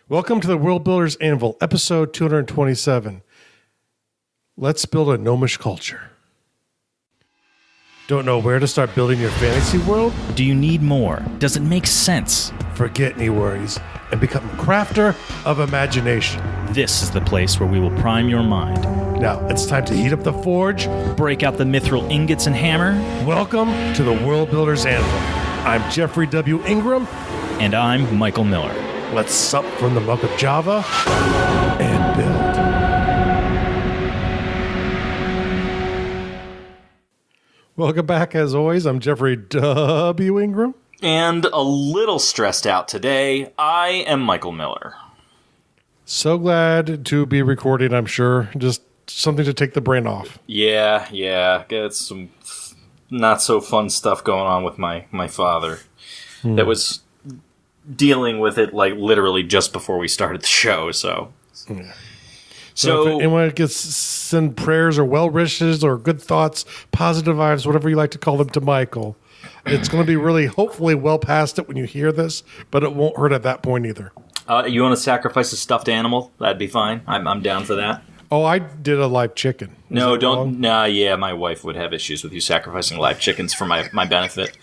Welcome to the World Builders Anvil, episode 227. Let's build a gnomish culture. Don't know where to start building your fantasy world? Do you need more? Does it make sense? Forget any worries and become a crafter of imagination. This is the place where we will prime your mind. Now, it's time to heat up the forge. Break out the mithril ingots and hammer. Welcome to the World Builders Anvil. I'm Jeffrey W. Ingram. And I'm Michael Miller. Let's sup from the mug of Java and build. Welcome back, as always. I'm Jeffrey W. Ingram. And a little stressed out today, I am Michael Miller. So glad to be recording, I'm sure. Just something to take the brain off. Yeah. Got some not so fun stuff going on with my father. That was dealing with it like literally just before we started the show, so. Yeah. So if anyone gets send prayers or well wishes or good thoughts, positive vibes, whatever you like to call them, to Michael, it's going to be really, hopefully, well past it when you hear this, but it won't hurt at that point either. You want to sacrifice a stuffed animal? That'd be fine. I'm down for that. Oh, I did a live chicken. No, don't. Nah, yeah, my wife would have issues with you sacrificing live chickens for my benefit.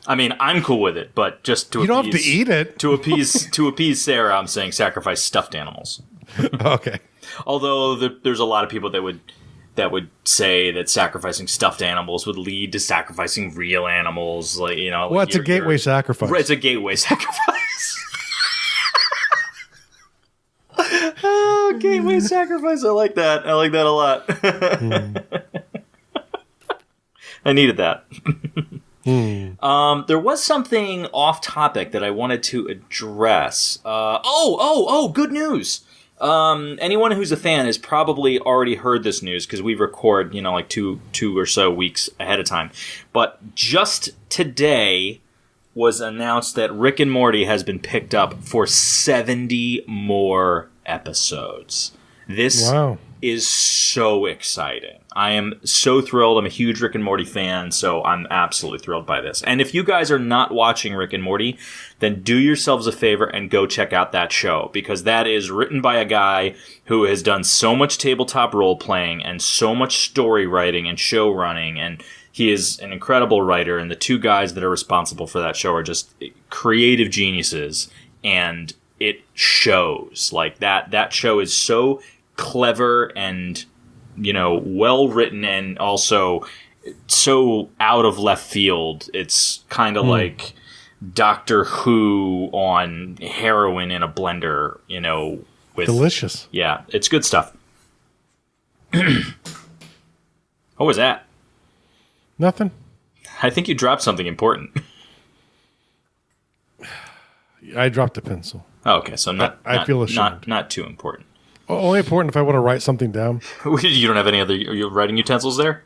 I mean, I'm cool with it, but just to you don't have to eat it. to appease Sarah, I'm saying sacrifice stuffed animals. Okay. Although there's a lot of people that would say that sacrificing stuffed animals would lead to sacrificing real animals, like, you know. Well, it's a gateway sacrifice. It's a gateway sacrifice. Oh, gateway sacrifice! I like that. I like that a lot. I needed that. There was something off topic that I wanted to address. Good news. Anyone who's a fan has probably already heard this news because we record, like two or so weeks ahead of time. But just today was announced that Rick and Morty has been picked up for 70 more episodes. This is so exciting. I am so thrilled. I'm a huge Rick and Morty fan, so I'm absolutely thrilled by this. And if you guys are not watching Rick and Morty, then do yourselves a favor and go check out that show, because that is written by a guy who has done so much tabletop role-playing and so much story writing and show running, and he is an incredible writer, and the two guys that are responsible for that show are just creative geniuses, and it shows. Like, that show is so clever and, well written, and also so out of left field. It's kind of like Doctor Who on heroin in a blender, with delicious. Yeah, it's good stuff. What was that? Nothing. I think you dropped something important. I dropped a pencil. Oh, okay, so I feel ashamed. Not too important. Only important if I want to write something down. You don't have any other writing utensils there?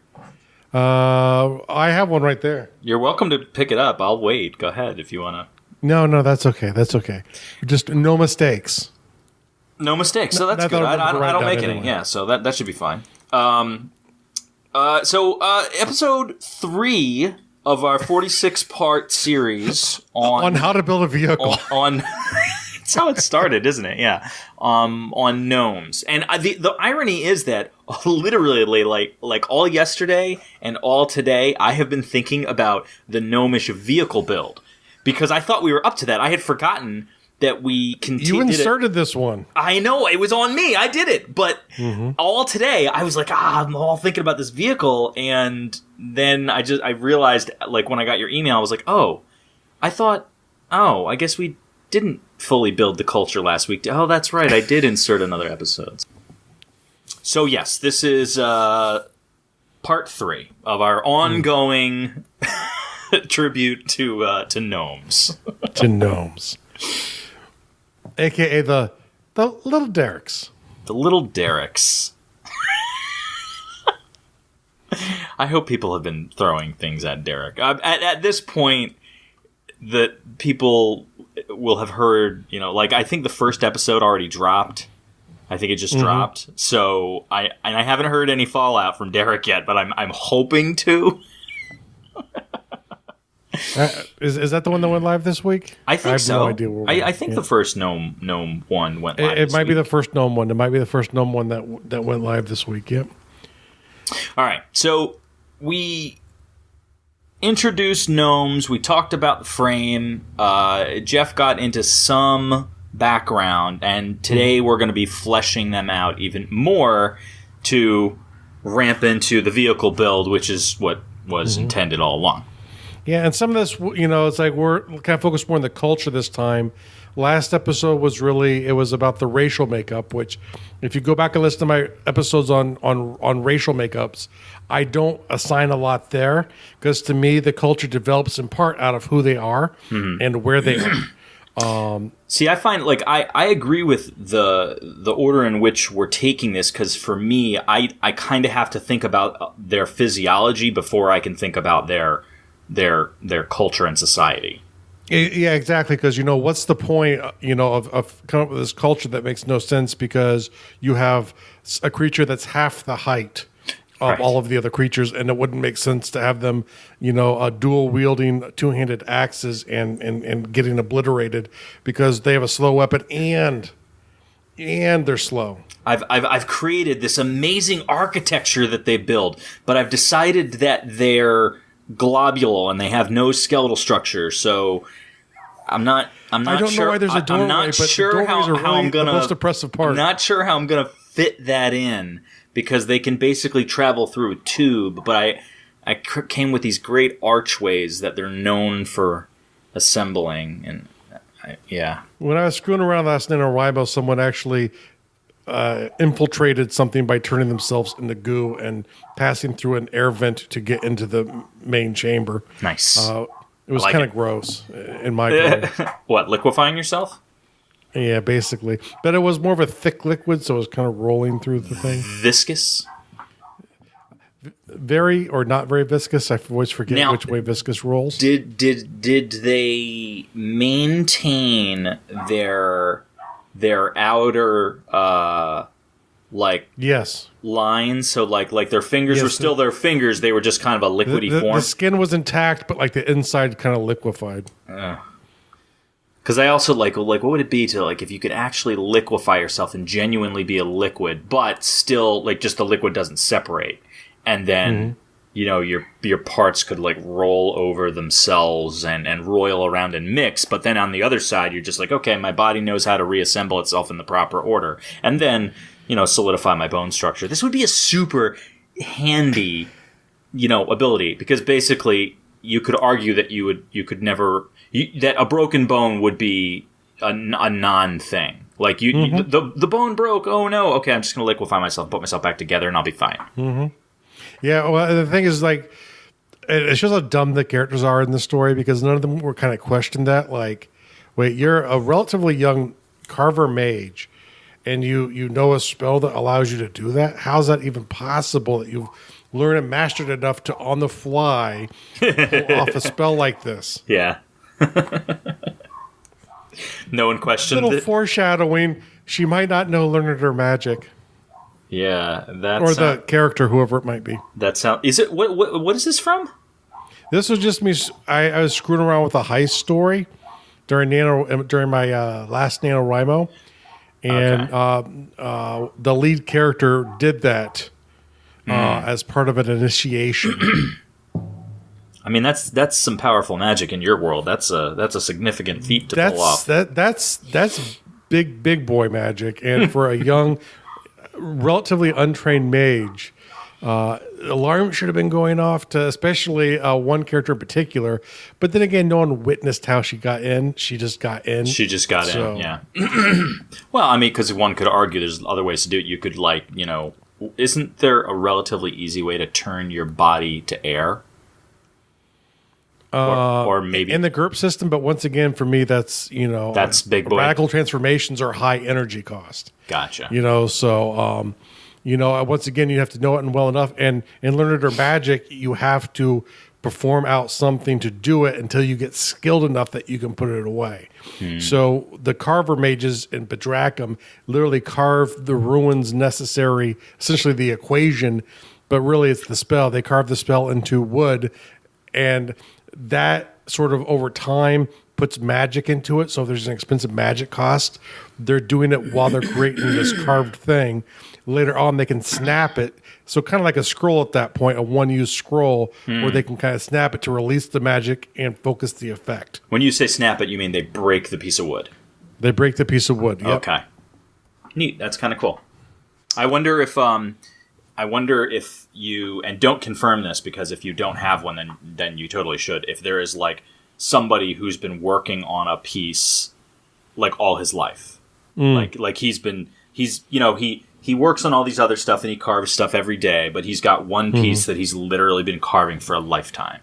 I have one right there. You're welcome to pick it up. I'll wait. Go ahead if you want to. No, that's okay. That's okay. Just no mistakes. No mistakes. So that's good. I don't make any. Yeah, so that should be fine. So episode 3 of our 46-part series on how to build a vehicle. On that's how it started, isn't it? Yeah. On gnomes. And the irony is that literally like all yesterday and all today, I have been thinking about the gnomish vehicle build, because I thought we were up to that. I had forgotten that we continued. You inserted this one. I know, it was on me. I did it. But all today, I was like, I'm all thinking about this vehicle. And then I realized, like, when I got your email, I was like, I guess we didn't fully build the culture last week. Oh, that's right. I did insert another episode. So, yes, this is part 3 of our ongoing tribute to gnomes. To gnomes. A.K.A. the little derricks. The little derricks. I hope people have been throwing things at Derek. At this point, that people will have heard, I think the first episode already dropped. I think it just dropped. So I haven't heard any fallout from Derek yet, but I'm hoping to. Is that the one that went live this week? I think so. No idea I think the first Gnome one went live. It might be the first Gnome one. It might be the first Gnome one that went live this week. Yep. All right. So we introduced gnomes. We talked about the frame. Jeff got into some background, and today we're going to be fleshing them out even more to ramp into the vehicle build, which is what was intended all along. Yeah, and some of this, it's like we're kind of focused more on the culture this time. Last episode was about the racial makeup, which if you go back and listen to my episodes on racial makeups, I don't assign a lot there because to me the culture develops in part out of who they are and where they are. See, I find I agree with the order in which we're taking this because for me, I kind of have to think about their physiology before I can think about their culture and society. Yeah, exactly. Because what's the point? Of coming up with this culture that makes no sense because you have a creature that's half the height of all of the other creatures, and it wouldn't make sense to have them, dual wielding two-handed axes and getting obliterated because they have a slow weapon and they're slow. I've created this amazing architecture that they build, but I've decided that they're globule and they have no skeletal structure. So I'm not I don't sure. know why there's a doorway, I'm not but sure how I'm gonna. The most impressive part. I'm not sure how I'm gonna fit that in because they can basically travel through a tube. But I came with these great archways that they're known for assembling, and When I was screwing around last night on Ribo, someone actually infiltrated something by turning themselves into goo and passing through an air vent to get into the main chamber. Nice. It was kind of gross in my opinion. What, liquefying yourself? Yeah, basically. But it was more of a thick liquid, so it was kind of rolling through the thing. Viscous? Very or not very viscous. I always forget which way viscous rolls. Did they maintain their outer yes lines? So like their fingers were still their fingers. They were just kind of a liquidy form. The skin was intact, but the inside kind of liquefied. Because I also what would it be to if you could actually liquefy yourself and genuinely be a liquid, but still just the liquid doesn't separate, and then your parts could roll over themselves and roil around and mix, but then on the other side you're just okay, my body knows how to reassemble itself in the proper order, and then solidify my bone structure. This would be a super handy ability because basically you could argue that that a broken bone would be a non-thing. The bone broke. Oh no. Okay, I'm just going to liquefy myself, put myself back together, and I'll be fine. Mm-hmm. Yeah. Well, the thing is, it shows how dumb the characters are in the story because none of them were kind of questioned that. Wait, you're a relatively young carver mage, and you know a spell that allows you to do that? How's that even possible that you've learned and mastered enough to on the fly pull off a spell like this? Yeah. No one questioned little it. Foreshadowing. She might not know learned her magic. Yeah, the character, whoever it might be. That sound. Is it what is this from? This was just me. I was screwing around with a heist story during my last NaNoWriMo, and the lead character did that as part of an initiation. I mean, that's some powerful magic in your world. That's a significant feat to pull off. That's big boy magic, and for a young, relatively untrained mage, alarm should have been going off to especially one character in particular. But then again, no one witnessed how she got in. She just got in. In. Yeah. Well, I mean, because one could argue there's other ways to do it. You could isn't there a relatively easy way to turn your body to air? Or maybe in the GURP system, but once again, for me, that's big boy. Radical transformations are high energy cost. Gotcha. So once again, you have to know it and well enough, and in learned or magic, you have to perform out something to do it until you get skilled enough that you can put it away. So the carver mages in Bedrachum literally carve the runes necessary, essentially the equation, but really it's the spell. They carve the spell into wood, and that sort of over time puts magic into it. So if there's an expensive magic cost, they're doing it while they're creating this carved thing. Later on, they can snap it. So kind of like a scroll at that point, a one-use scroll, where they can kind of snap it to release the magic and focus the effect. When you say snap it, you mean they break the piece of wood? They break the piece of wood. Yep. Okay. Neat. That's kind of cool. I wonder if you, and don't confirm this, because if you don't have one, then you totally should. If there is like somebody who's been working on a piece like all his life, like he works on all these other stuff and he carves stuff every day, but he's got one piece that he's literally been carving for a lifetime.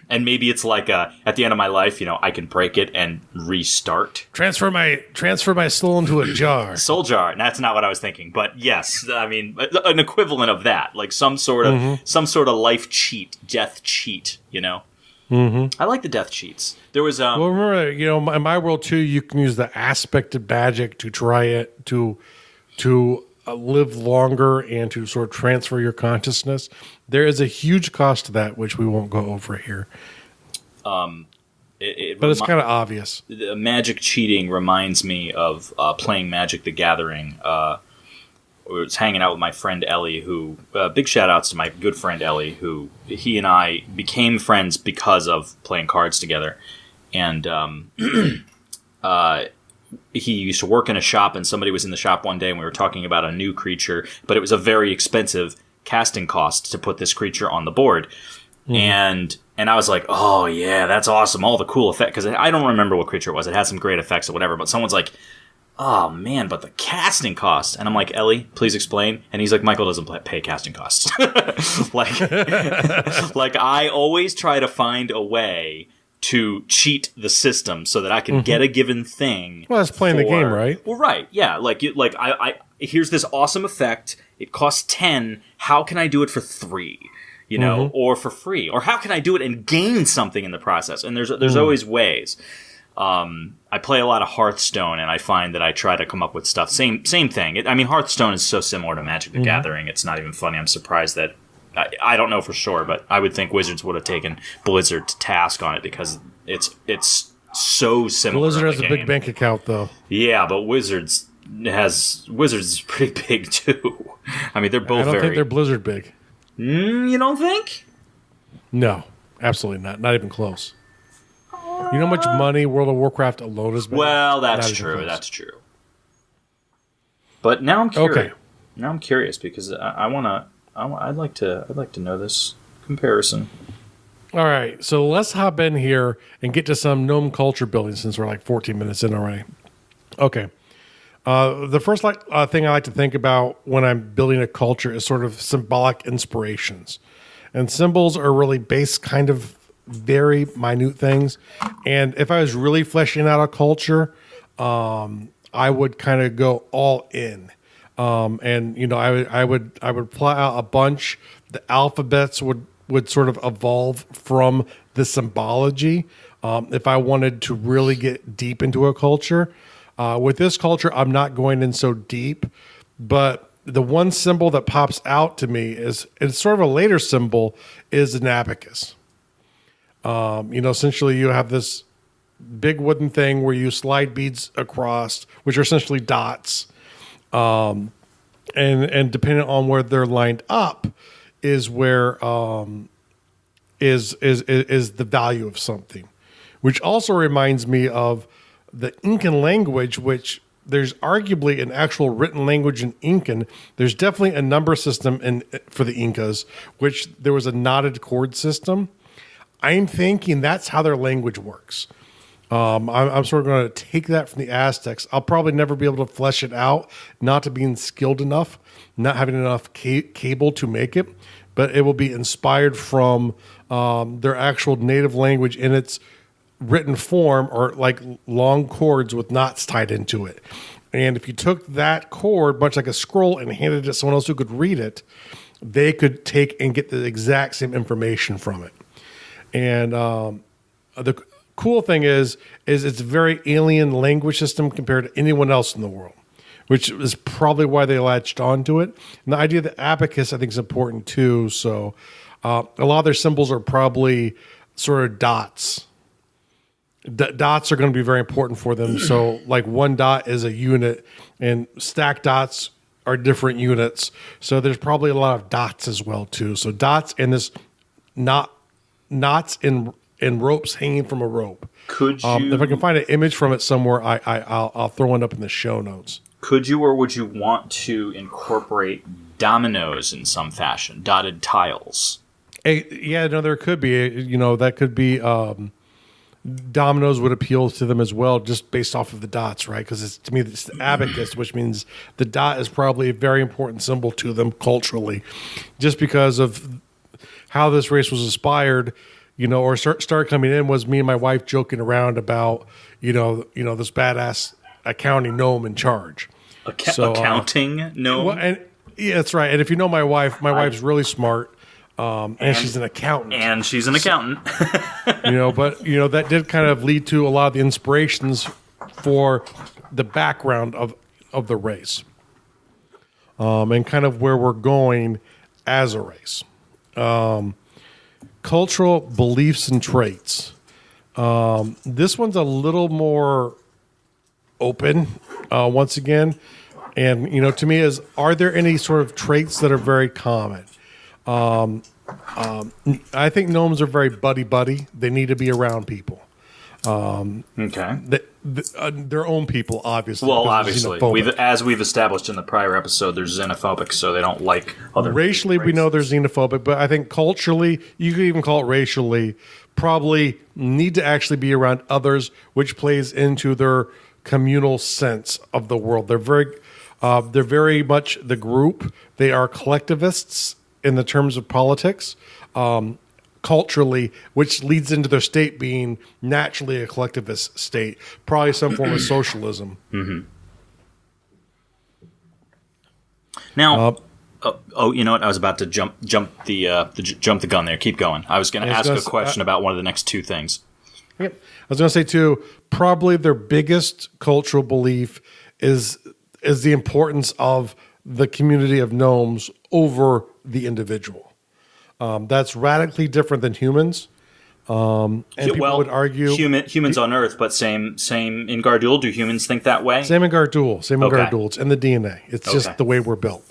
And maybe it's like at the end of my life, I can break it and restart. Transfer my soul into a jar. Soul jar. That's not what I was thinking, but yes, I mean an equivalent of that, like some sort of life cheat, death cheat. I like the death cheats. There was well, remember, in my world too, you can use the aspect of magic to try it to live longer and to sort of transfer your consciousness. There is a huge cost to that, which we won't go over here. But it's kind of obvious. Magic cheating reminds me of playing Magic the Gathering. I was hanging out with my friend Ellie, who, big shout outs to my good friend Ellie, who he and I became friends because of playing cards together. And he used to work in a shop, and somebody was in the shop one day and we were talking about a new creature, but it was a very expensive casting cost to put this creature on the board. And I was like, oh yeah, that's awesome. All the cool effects. Because I don't remember what creature it was. It had some great effects or whatever, but someone's like, oh man, but the casting cost. And I'm like, Ellie, please explain. And he's like, Michael doesn't pay casting costs. like I always try to find a way to cheat the system so that I can get a given thing. Well, that's playing the game, right? Well, right, yeah. I here's this awesome effect. It costs 10. How can I do it for 3? Or for free? Or how can I do it and gain something in the process? And there's always ways. I play a lot of Hearthstone, and I find that I try to come up with stuff. Same thing. Hearthstone is so similar to Magic the Gathering. It's not even funny. I'm surprised that I don't know for sure, but I would think Wizards would have taken Blizzard to task on it because it's so similar. Blizzard has a big bank account, though. Yeah, but Wizards is pretty big too. I mean, they're both. I don't think they're Blizzard big. You don't think? No, absolutely not. Not even close. You know how much money World of Warcraft alone has made? Well, that's true. That's true. But now I'm curious. Okay. Now I'm curious because I'd like to know this comparison. All right, so let's hop in here and get to some gnome culture building since we're like 14 minutes in already. Okay. The first thing I like to think about when I'm building a culture is sort of symbolic inspirations. And symbols are really based kind of very minute things. And if I was really fleshing out a culture, I would kind of go all in. I would plot out a bunch. The alphabets would sort of evolve from the symbology. If I wanted to really get deep into a culture, with this culture, I'm not going in so deep, but the one symbol that pops out to me it's sort of a later symbol, is an abacus. Essentially you have this big wooden thing where you slide beads across, which are essentially dots. And depending on where they're lined up is where is the value of something, which also reminds me of the Incan language, which there's arguably an actual written language in Incan. There's definitely a number system for the Incas, which there was a knotted chord system. I'm thinking that's how their language works. I'm sort of going to take that from the Aztecs. I'll probably never be able to flesh it out, not to being skilled enough, not having enough cable to make it, but it will be inspired from their actual native language in its written form, or like long chords with knots tied into it. And if you took that chord, much like a scroll, and handed it to someone else who could read it, they could take and get the exact same information from it. And the cool thing is it's a very alien language system compared to anyone else in the world, which is probably why they latched onto it. And the idea of the abacus, I think, is important too. So a lot of their symbols are probably sort of dots. Dots are going to be very important for them. So like one dot is a unit, and stacked dots are different units. So there's probably a lot of dots as well too. So dots and this knots in ropes hanging from a rope. Could you, if I can find an image from it somewhere, I'll throw one up in the show notes. Could you, or would you want to incorporate dominoes in some fashion, dotted tiles? There could be. That could be. Dominoes would appeal to them as well, just based off of the dots, right? Because to me, it's the abacus, which means the dot is probably a very important symbol to them culturally, just because of how this race was inspired. Or started coming in was me and my wife joking around about this badass accounting gnome in charge. Accounting gnome? Well, that's right. And if you know my wife, wife's really smart. And she's an accountant. And she's an accountant. But that did kind of lead to a lot of the inspirations for the background of the race. And kind of where we're going as a race. Cultural beliefs and traits. This one's a little more open, once again. And, to me are there any sort of traits that are very common? I think gnomes are very buddy-buddy. They need to be around people. Okay. Their own people, obviously. Well, obviously. As we've established in the prior episode, they're xenophobic, so they don't like other racially, we know they're xenophobic, but I think culturally, you could even call it racially, probably need to actually be around others, which plays into their communal sense of the world. They're very much the group. They are collectivists in the terms of politics, culturally, which leads into their state being naturally a collectivist state, probably some form of socialism. Mm-hmm. Now, you know what? I was about to jump the gun there. Keep going. I was going to ask a question about one of the next two things. Yep. I was going to say too, probably their biggest cultural belief is the importance of the community of gnomes over the individual. That's radically different than humans. And people would argue humans on Earth, but same in Gardul. Do humans think that way? Same in Gardul. It's in the DNA. It's just the way we're built.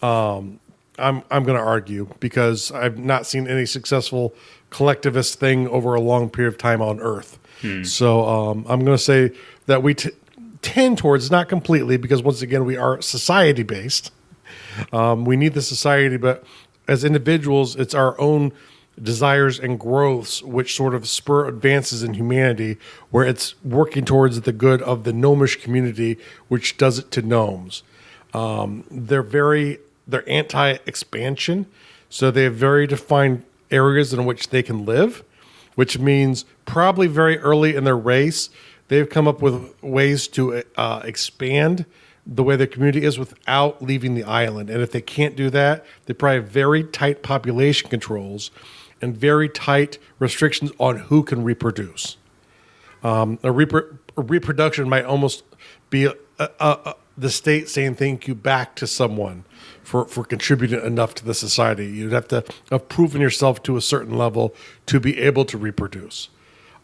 I'm going to argue because I've not seen any successful collectivist thing over a long period of time on Earth. So I'm going to say that we tend towards, not completely, because once again we are society based. We need the society, but as individuals, it's our own desires and growths which sort of spur advances in humanity, where it's working towards the good of the gnomish community, which does it to gnomes. They're anti-expansion, so they have very defined areas in which they can live, which means probably very early in their race, they've come up with ways to expand the way the community is without leaving the island. And if they can't do that, they probably have very tight population controls and very tight restrictions on who can reproduce. Reproduction might almost be the state saying thank you back to someone for contributing enough to the society. You'd have to have proven yourself to a certain level to be able to reproduce.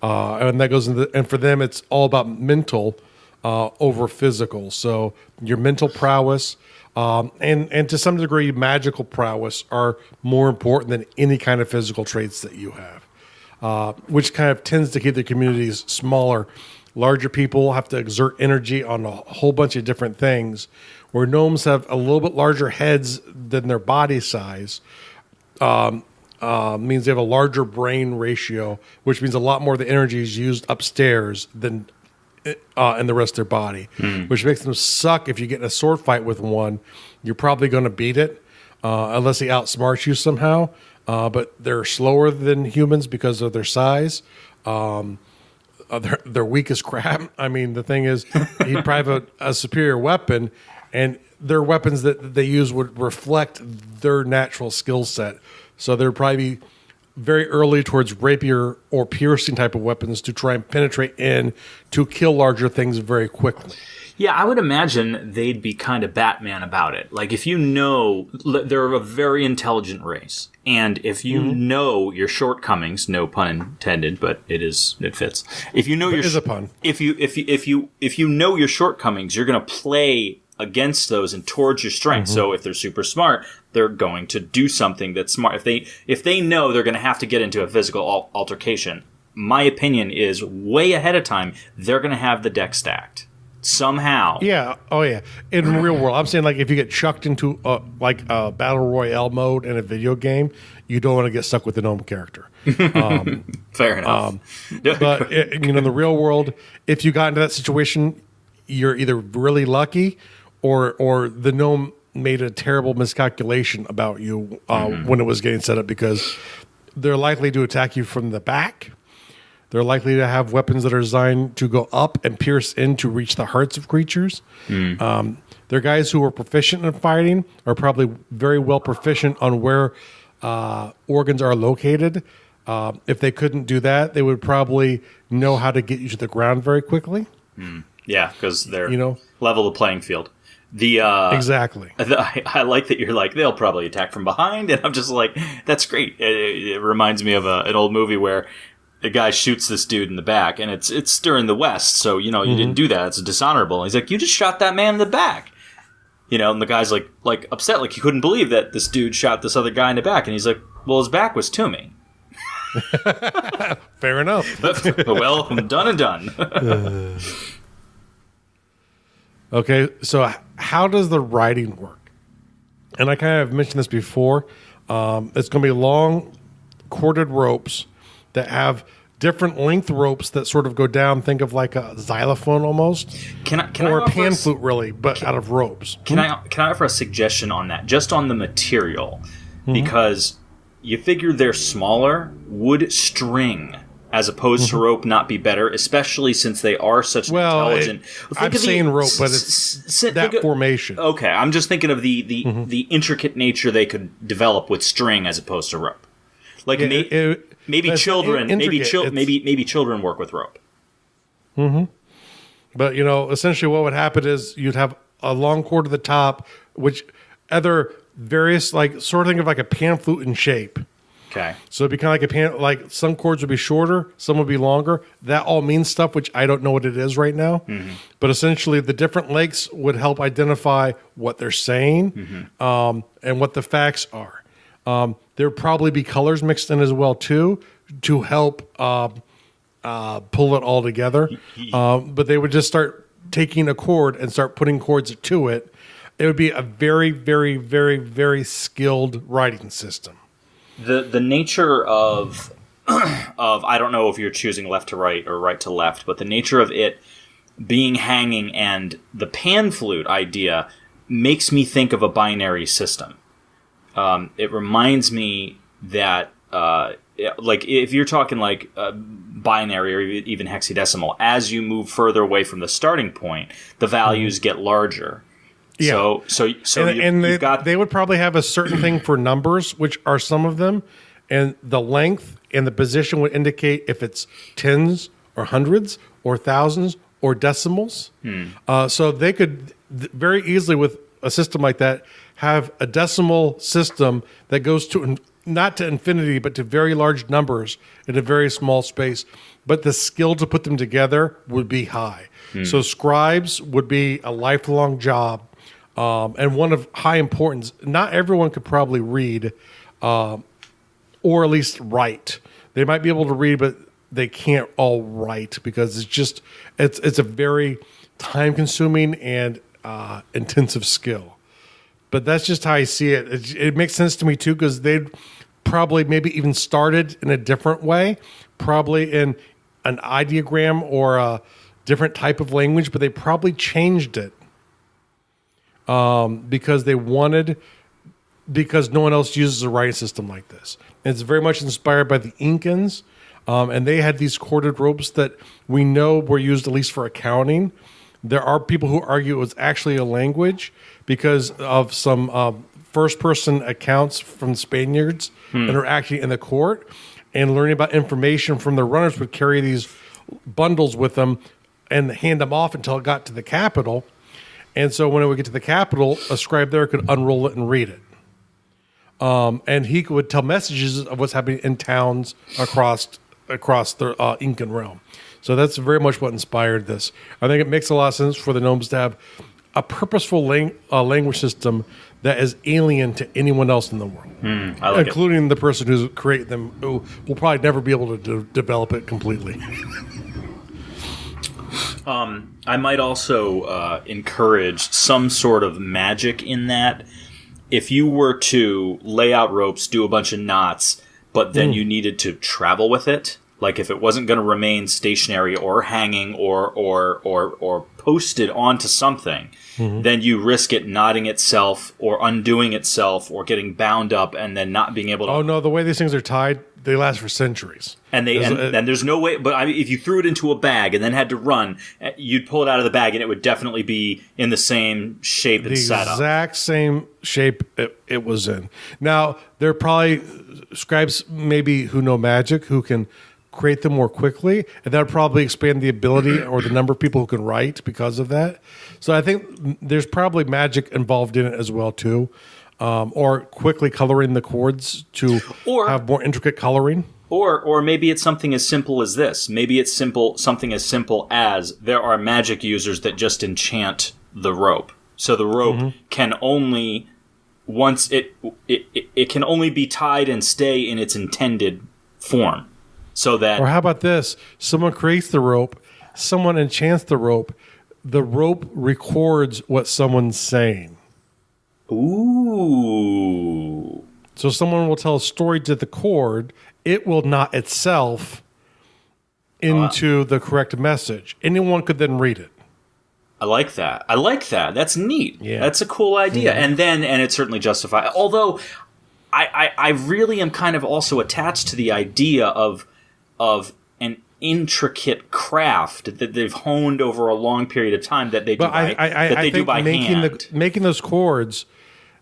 And that goes into, and for them, it's all about mental over physical. So your mental prowess and to some degree magical prowess are more important than any kind of physical traits that you have, which kind of tends to keep the communities smaller. Larger people have to exert energy on a whole bunch of different things, where gnomes have a little bit larger heads than their body size. Means they have a larger brain ratio, which means a lot more of the energy is used upstairs than in the rest of their body, which makes them suck. If you get in a sword fight with one, you're probably going to beat it unless he outsmarts you somehow. But they're slower than humans because of their size. They're weak as crap. I mean, the thing is, he'd probably have a superior weapon, and their weapons that they use would reflect their natural skill set. So there'd probably be very early towards rapier or piercing type of weapons to try and penetrate in to kill larger things very quickly. Yeah, I would imagine they'd be kind of Batman about it. Like, if you know, they're a very intelligent race, and if you know your shortcomings, no pun intended, but it fits. If you know it is a pun. If you know your shortcomings, you're going to play against those and towards your strength. So if they're super smart, they're going to do something that's smart. If they know they're going to have to get into a physical altercation, my opinion is way ahead of time, they're going to have the deck stacked. Somehow. Yeah. Oh, yeah. In real world, I'm saying, like, if you get chucked into a battle royale mode in a video game, you don't want to get stuck with the gnome character. Fair enough. But in the real world, if you got into that situation, you're either really lucky, or the gnome made a terrible miscalculation about you when it was getting set up, because they're likely to attack you from the back. They're likely to have weapons that are designed to go up and pierce in to reach the hearts of creatures. They're guys who are proficient in fighting, are probably very well proficient on where organs are located. If they couldn't do that, they would probably know how to get you to the ground very quickly. Yeah, because they're level the playing field. Exactly. I like that you're like, they'll probably attack from behind, and I'm just like, that's great. It reminds me of an old movie where a guy shoots this dude in the back, and it's during the West, so you didn't do that. It's dishonorable. And he's like, you just shot that man in the back. And the guy's like upset, like he couldn't believe that this dude shot this other guy in the back, and he's like, well, his back was to me. Fair enough. Well, done and done. Okay, so how does the writing work? And I kind of mentioned this before. It's going to be long corded ropes that have different length ropes that sort of go down. Think of like a xylophone almost, or a pan flute, really, but out of ropes. Can I offer a suggestion on that, just on the material, because you figure they're smaller. Would string as opposed to rope not be better, especially since they are such intelligent? I'm saying rope, but it's that formation. Okay, I'm just thinking of the intricate nature they could develop with string as opposed to rope. Like maybe children work with rope. But essentially, what would happen is you'd have a long cord at the top, which other various sort of think of like a pan flute in shape. Okay. So it'd be kind of like a pan. Like some chords would be shorter, some would be longer. That all means stuff, which I don't know what it is right now. But essentially, the different lengths would help identify what they're saying and what the facts are. There would probably be colors mixed in as well too to help pull it all together. But they would just start taking a chord and start putting chords to it. It would be a very, very, very, very skilled writing system. The nature of I don't know if you're choosing left to right or right to left, but the nature of it being hanging and the pan flute idea makes me think of a binary system. It reminds me that if you're talking binary or even hexadecimal, as you move further away from the starting point, the values get larger. Yeah. So they would probably have a certain thing for numbers, which are some of them, and the length and the position would indicate if it's tens or hundreds or thousands or decimals. So they could very easily, with a system like that, have a decimal system that goes to not to infinity, but to very large numbers in a very small space. But the skill to put them together would be high. So scribes would be a lifelong job. And one of high importance. Not everyone could probably read, or at least write. They might be able to read, but they can't all write because it's a very time-consuming and intensive skill. But that's just how I see it. It makes sense to me too, because they'd probably maybe even started in a different way, probably in an ideogram or a different type of language, but they probably changed it. Because no one else uses a writing system like this. And it's very much inspired by the Incans, and they had these corded ropes that we know were used at least for accounting. There are people who argue it was actually a language because of some first-person accounts from Spaniards interacting in the court and learning about information from the runners would carry these bundles with them and hand them off until it got to the capital. And so when it would get to the capital, a scribe there could unroll it and read it. And he would tell messages of what's happening in towns across the Incan realm. So that's very much what inspired this. I think it makes a lot of sense for the gnomes to have a purposeful language system that is alien to anyone else in the world, including the person who's created them, who will probably never be able to develop it completely. I might also encourage some sort of magic in that. If you were to lay out ropes, do a bunch of knots, but then you needed to travel with it, like if it wasn't going to remain stationary or hanging or posted onto something, then you risk it knotting itself or undoing itself or getting bound up and then not being able to... Oh, no, the way these things are tied, they last for centuries. And there's no way... But if you threw it into a bag and then had to run, you'd pull it out of the bag and it would definitely be in the same shape and setup. The exact same shape it was in. Now, there are probably scribes maybe who know magic who can create them more quickly, and that would probably expand the ability or the number of people who can write because of that. So I think there's probably magic involved in it as well too, or quickly coloring the chords to have more intricate coloring. Or maybe it's something as simple as this. Maybe it's something as simple as there are magic users that just enchant the rope. So the rope can only once it can only be tied and stay in its intended form. So that, or how about this? Someone creates the rope, someone enchants the rope records what someone's saying. Ooh. So someone will tell a story to the cord, it will knot itself into the correct message. Anyone could then read it. I like that. That's neat. Yeah. That's a cool idea. Yeah. And it's certainly justified. Although I really am kind of also attached to the idea of an intricate craft that they've honed over a long period of time that they do by hand. Making those chords,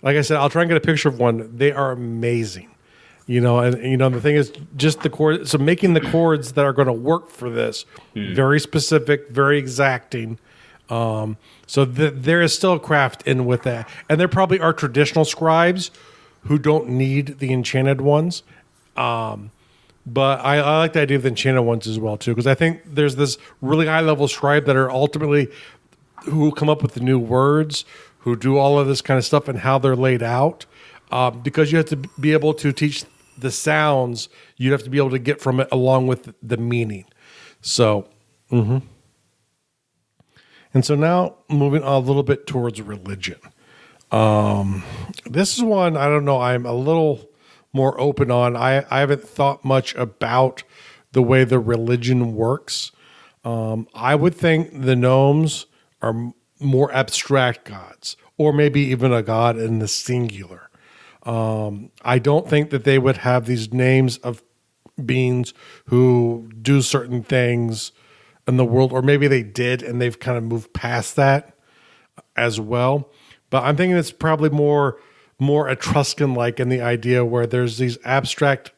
like I said, I'll try and get a picture of one. They are amazing. The thing is just the chord. So making the chords that are going to work for this, very specific, very exacting. So there is still a craft in with that. And there probably are traditional scribes who don't need the enchanted ones. But I like the idea of the enchanted ones as well, too, because I think there's this really high-level scribe that are ultimately who come up with the new words, who do all of this kind of stuff and how they're laid out. Because you have to be able to teach the sounds, you have to be able to get from it along with the meaning. So, And so now moving on a little bit towards religion. This is one, I don't know, I'm a little more open on. I haven't thought much about the way the religion works. I would think the gnomes are more abstract gods, or maybe even a god in the singular. I don't think that they would have these names of beings who do certain things in the world, or maybe they did and they've kind of moved past that as well. But I'm thinking it's probably more Etruscan-like in the idea where there's these abstract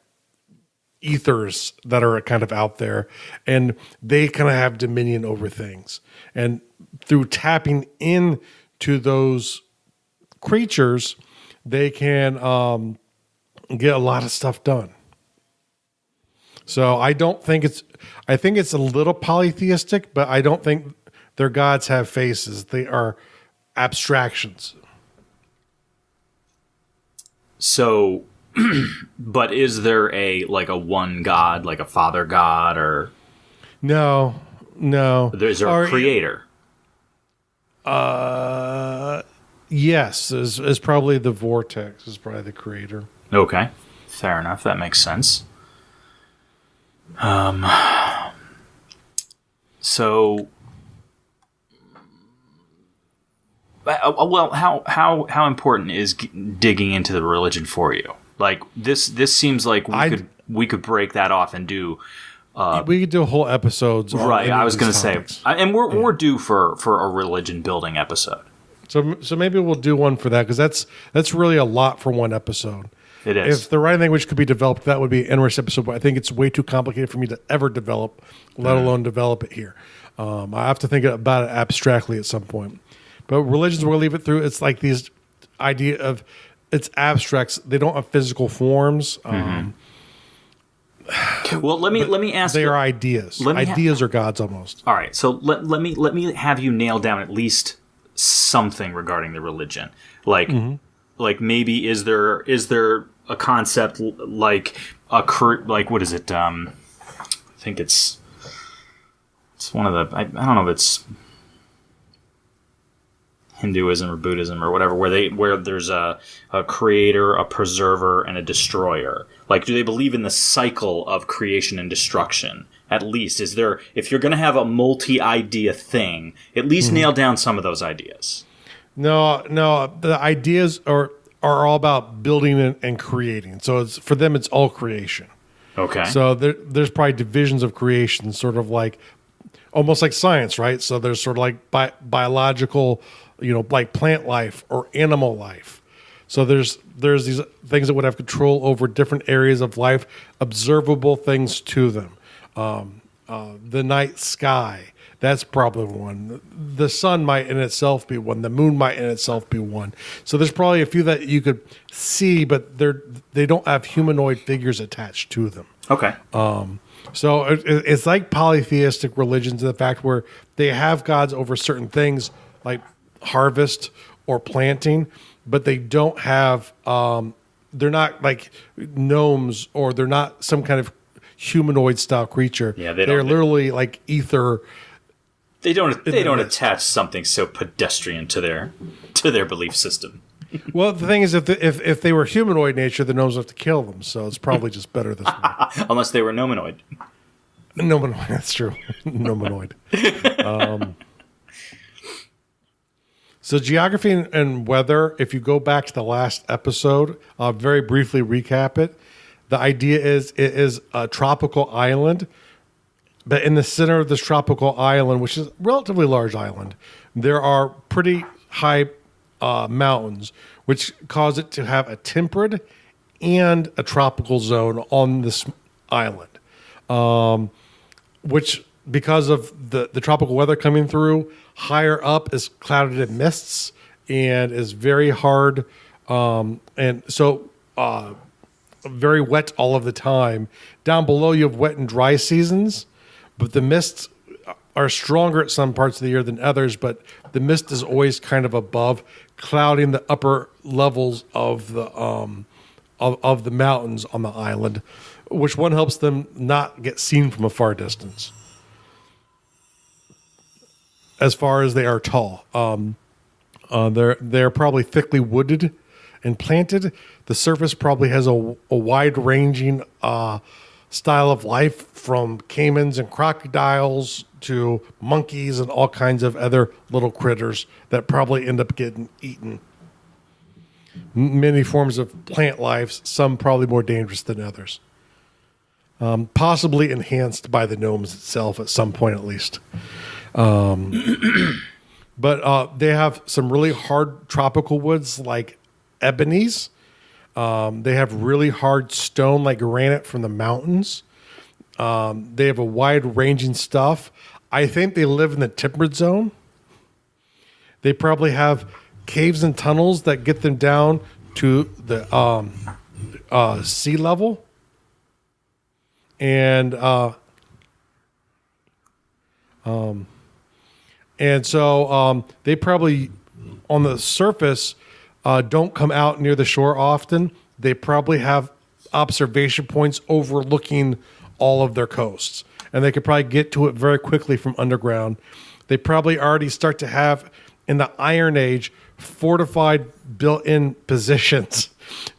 ethers that are kind of out there, and they kind of have dominion over things. And through tapping into those creatures, they can get a lot of stuff done. So I think it's a little polytheistic, but I don't think their gods have faces. They are abstractions. So, but is there a one god, like a father god, or no? Is there a creator? Yes, is probably the vortex. Is probably the creator. Okay, fair enough. That makes sense. So, well, how important is digging into the religion for you? Like this seems like we could break that off and do. We could do a whole episodes. Right, I was going to say, and we're due for a religion building episode. So maybe we'll do one for that, because that's really a lot for one episode. It is. If the writing language could be developed, that would be an interesting episode, but I think it's way too complicated for me to ever develop, let alone develop it here. I have to think about it abstractly at some point. But religions, we'll leave it through. It's like these idea of, it's abstracts. They don't have physical forms. Well, let me ask. They are ideas. Ideas are gods almost. All right. So let me have you nail down at least something regarding the religion. Like maybe is there a concept like what is it? I think it's one of the I don't know if it's Hinduism or Buddhism or whatever, where there's a creator, a preserver, and a destroyer. Like, do they believe in the cycle of creation and destruction? At least, is there, if you're going to have a multi-idea thing, at least nail down some of those ideas. No, the ideas are all about building and creating. So for them, it's all creation. Okay. So there's probably divisions of creation, sort of like, almost like science, right? So there's sort of like biological, like plant life or animal life. So there's these things that would have control over different areas of life, observable things to them. The night sky, that's probably one. The sun might in itself be one. The moon might in itself be one. So there's probably a few that you could see, but they don't have humanoid figures attached to them. Okay. So it's like polytheistic religions in the fact where they have gods over certain things like harvest or planting, but they don't have, they're not like gnomes, or they're not some kind of humanoid style creature. Yeah, they're literally like ether. They don't attach something so pedestrian to their belief system. Well, the thing is, if they were humanoid nature, the gnomes have to kill them. So it's probably just better this way. Unless they were gnominoid. Gnominoid, that's true. Gnominoid. So geography and weather, if you go back to the last episode, I'll very briefly recap it. The idea is it is a tropical island, but in the center of this tropical island, which is a relatively large island, there are pretty high mountains, which cause it to have a temperate and a tropical zone on this island, which, because of the tropical weather coming through, higher up is clouded in mists and is very hard, and so very wet all of the time. Down below, you have wet and dry seasons, but the mists are stronger at some parts of the year than others, but the mist is always kind of above, clouding the upper levels of the of the mountains on the island, which one helps them not get seen from a far distance. As far as they are tall, they're probably thickly wooded and planted. The surface probably has a wide-ranging style of life, from caimans and crocodiles to monkeys and all kinds of other little critters that probably end up getting eaten. Many forms of plant life, some probably more dangerous than others. Possibly enhanced by the gnomes itself at some point, at least. But they have some really hard tropical woods like ebonies. They have really hard stone like granite from the mountains. They have a wide ranging stuff. I think they live in the temperate zone. They probably have caves and tunnels that get them down to the sea level. And so they probably, on the surface, don't come out near the shore often. They probably have observation points overlooking all of their coasts, and they could probably get to it very quickly from underground. They probably already start to have, in the Iron Age, fortified built-in positions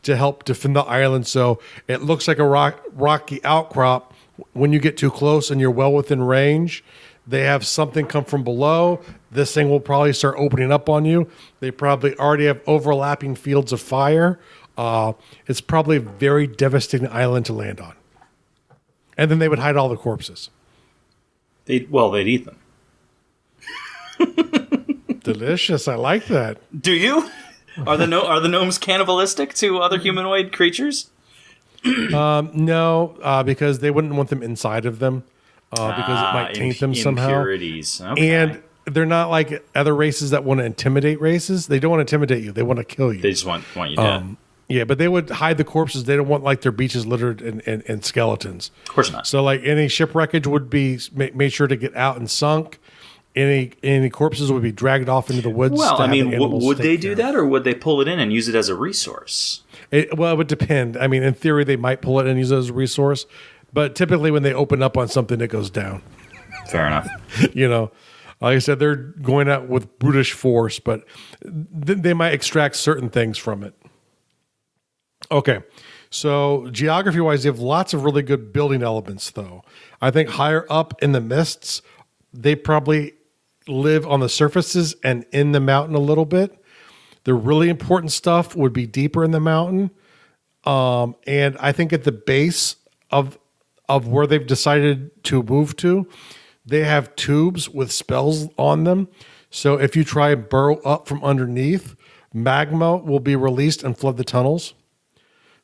to help defend the island, so it looks like a rocky outcrop. When you get too close and you're well within range, they have something come from below. This thing will probably start opening up on you. They probably already have overlapping fields of fire. It's probably a very devastating island to land on. And then they would hide all the corpses. They'd eat them. Delicious. I like that. Do you? Are the gnomes cannibalistic to other humanoid creatures? No, because they wouldn't want them inside of them because it might taint them somehow. Impurities. Okay. And they're not like other races that want to intimidate races. They don't want to intimidate you. They want to kill you. They just want you dead. Yeah, but they would hide the corpses. They don't want like their beaches littered in skeletons. Of course not. So like any shipwreckage would be made sure to get out and sunk. Any corpses would be dragged off into the woods. Well, I mean, would they do that, or would they pull it in and use it as a resource? It would depend. I mean, in theory, they might pull it and use it as a resource, but typically when they open up on something, it goes down. Fair enough. Like I said, they're going out with brutish force, but they might extract certain things from it. Okay, so geography-wise, they have lots of really good building elements, though. I think higher up in the mists, they probably live on the surfaces and in the mountain a little bit. The really important stuff would be deeper in the mountain. And I think at the base of where they've decided to move to, they have tubes with spells on them. So if you try and burrow up from underneath, magma will be released and flood the tunnels.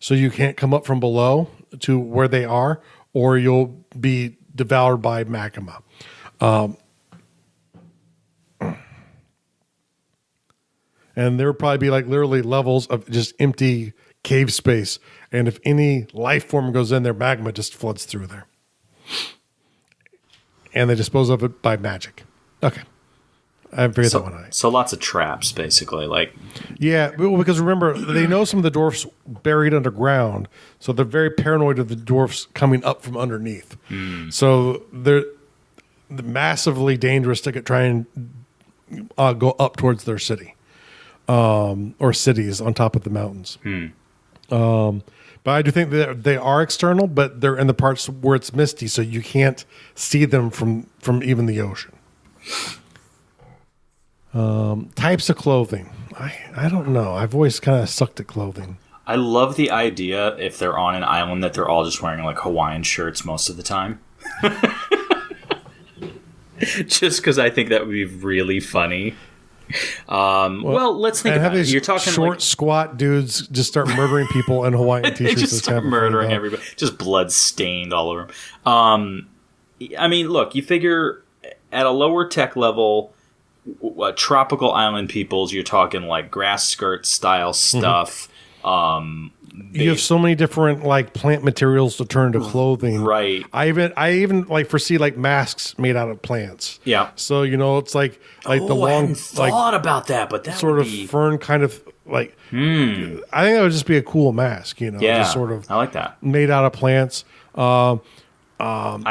So you can't come up from below to where they are, or you'll be devoured by magma. And there would probably be like literally levels of just empty cave space. And if any life form goes in there, magma just floods through there. And they dispose of it by magic. Okay. I figured that one out. So lots of traps, basically. Yeah, because remember, they know some of the dwarfs buried underground. So they're very paranoid of the dwarfs coming up from underneath. So they're massively dangerous to try and go up towards their city. Or cities on top of the mountains. But I do think that they are external, but they're in the parts where it's misty, so you can't see them from even the ocean. Types of clothing. I don't know. I've always kind of sucked at clothing. I love the idea, if they're on an island, that they're all just wearing like Hawaiian shirts most of the time. Just because I think that would be really funny. Well, let's think about it. You're talking short, squat dudes just start murdering people in Hawaiian t-shirts. Just start murdering everybody. Just blood stained all over them. I mean, look, you figure at a lower tech level, tropical island peoples, you're talking like grass skirt style stuff. You have so many different like plant materials to turn to clothing. Right. I even like foresee like masks made out of plants. Yeah. So it's like the long I hadn't thought about that, but that sort would of be... fern kind of like. I think that would just be a cool mask. Yeah. Just sort of. I like that. Made out of plants. I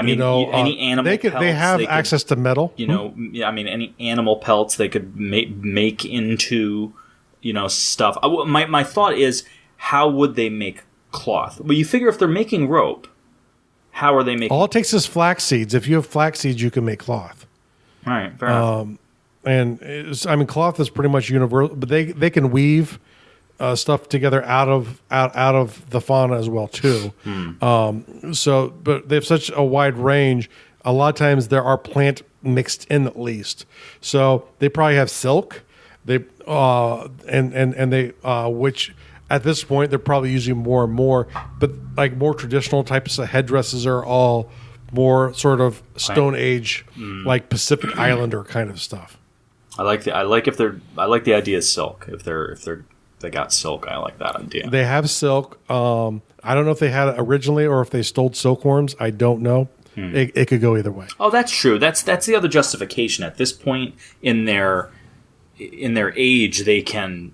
mean, any animal pelts, they have access to metal. I mean, any animal pelts they could make into, stuff. My thought is, how would they make cloth? Well, you figure if they're making rope, how are they making... All it takes is flax seeds. If you have flax seeds, you can make cloth. All right, fair enough. And cloth is pretty much universal, but they can weave stuff together out of the fauna as well too. But they have such a wide range. A lot of times there are plant mixed in at least. So they probably have silk. They which at this point they're probably using more and more. But like more traditional types of headdresses are all more sort of Stone Age, like Pacific Islander kind of stuff. I like the idea of silk. If they got silk, I like that idea. They have silk. I don't know if they had it originally or if they stole silkworms. I don't know. It could go either way. Oh, that's true. That's the other justification. At this point in their age, they can,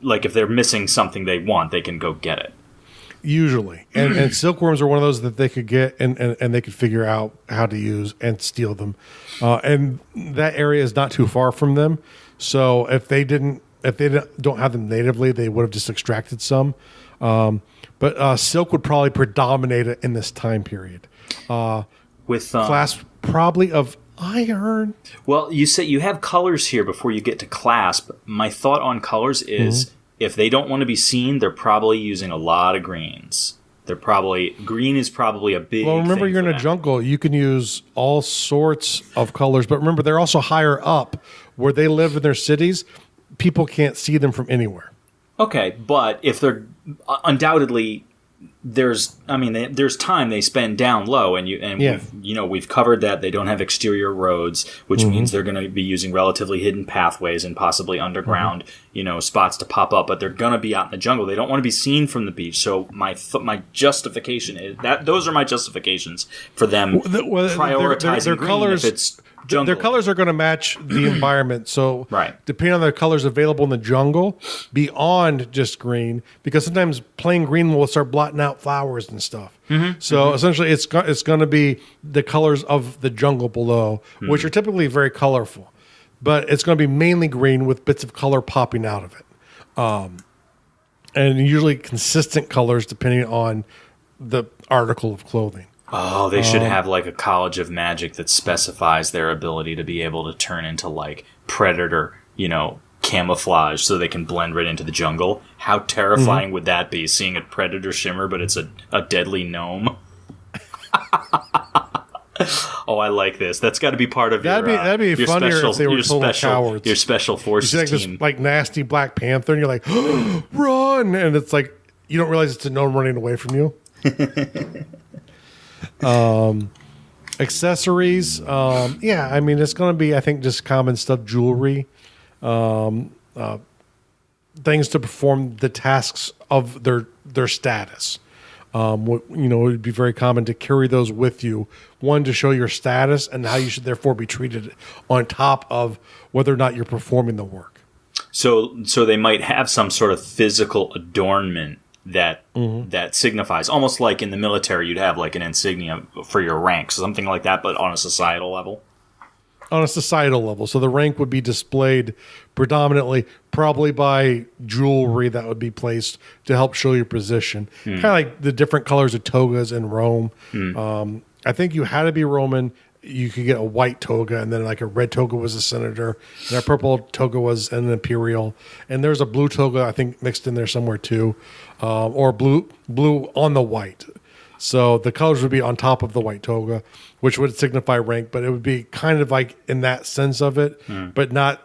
like, if they're missing something they want, they can go get it. Usually. And silkworms are one of those that they could get and they could figure out how to use and steal them. And that area is not too far from them. So if they don't have them natively, they would have just extracted some. But silk would probably predominate it in this time period. With Clasp probably of iron. Well, you say you have colors here before you get to Clasp. My thought on colors is if they don't want to be seen, they're probably using a lot of greens. Green is probably a big. Well, remember, thing you're in a jungle. You can use all sorts of colors, but remember, they're also higher up where they live in their cities, people can't see them from anywhere. Okay, but if they're undoubtedly there's time they spend down low, and we've covered that they don't have exterior roads, which means they're going to be using relatively hidden pathways and possibly underground spots to pop up, but they're going to be out in the jungle. They don't want to be seen from the beach. So my justification is that those are my justifications for them prioritizing their green colors. If it's jungle. Their colors are going to match the environment. So right. Depending on the colors available in the jungle, beyond just green, because sometimes plain green will start blotting out flowers and stuff. So essentially it's going to be the colors of the jungle below, which are typically very colorful. But it's going to be mainly green with bits of color popping out of it. And usually consistent colors depending on the article of clothing. Oh, they should have like a College of Magic that specifies their ability to be able to turn into like predator, camouflage so they can blend right into the jungle. How terrifying would that be, seeing a predator shimmer, but it's a deadly gnome? Oh, I like this. That's got to be part of that'd be your funnier special, if they were total cowards. Your special forces you team. This like nasty Black Panther, and you're like, run! And it's like you don't realize it's a gnome running away from you. Accessories, it's going to be, I think, just common stuff, jewelry, things to perform the tasks of their status. It would be very common to carry those with you. One, to show your status and how you should therefore be treated, on top of whether or not you're performing the work. So they might have some sort of physical adornment that signifies, almost like in the military, you'd have like an insignia for your rank, something like that, but on a societal level. On a societal level. So the rank would be displayed predominantly probably by jewelry that would be placed to help show your position. Kind of like the different colors of togas in Rome. I think you had to be Roman. You could get a white toga, and then like a red toga was a senator, and a purple toga was an imperial, and there's a blue toga, I think, mixed in there somewhere too, or blue on the white. So the colors would be on top of the white toga, which would signify rank, but it would be kind of like in that sense of it, but not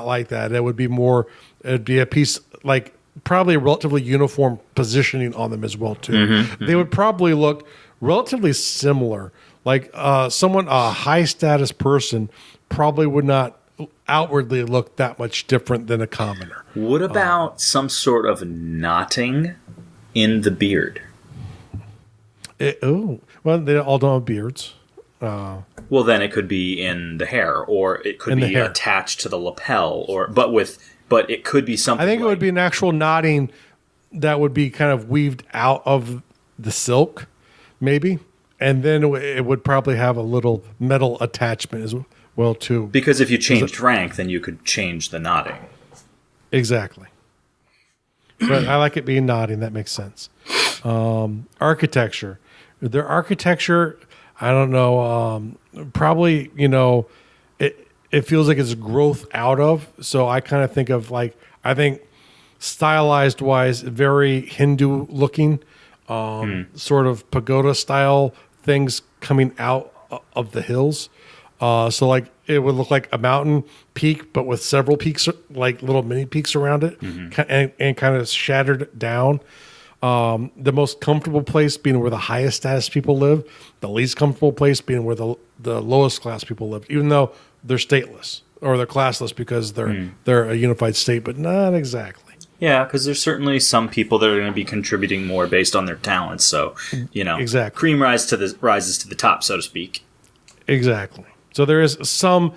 like that. It'd be a piece like probably a relatively uniform positioning on them as well too. They would probably look relatively similar. Like a high status person probably would not outwardly look that much different than a commoner. What about some sort of knotting in the beard? Well, they all don't have beards. Well, then it could be in the hair, or it could be attached to the lapel, but it could be something. I think it would be an actual knotting that would be kind of weaved out of the silk, maybe. And then it would probably have a little metal attachment as well, too. Because if you changed rank, then you could change the knotting. Exactly. But I like it being knotting. That makes sense. Architecture. Their architecture, I don't know, probably, it feels like it's growth out of. So I kind of think of I think stylized-wise, very Hindu-looking, sort of pagoda-style things coming out of the hills. So it would look like a mountain peak, but with several peaks, like little mini peaks around it, and kind of shattered down. The most comfortable place being where the highest status people live, the least comfortable place being where the lowest class people live, even though they're stateless or they're classless because they're a unified state, but not exactly. Yeah, because there's certainly some people that are going to be contributing more based on their talents. So, exactly. Cream rises to the top, so to speak. Exactly. So there is some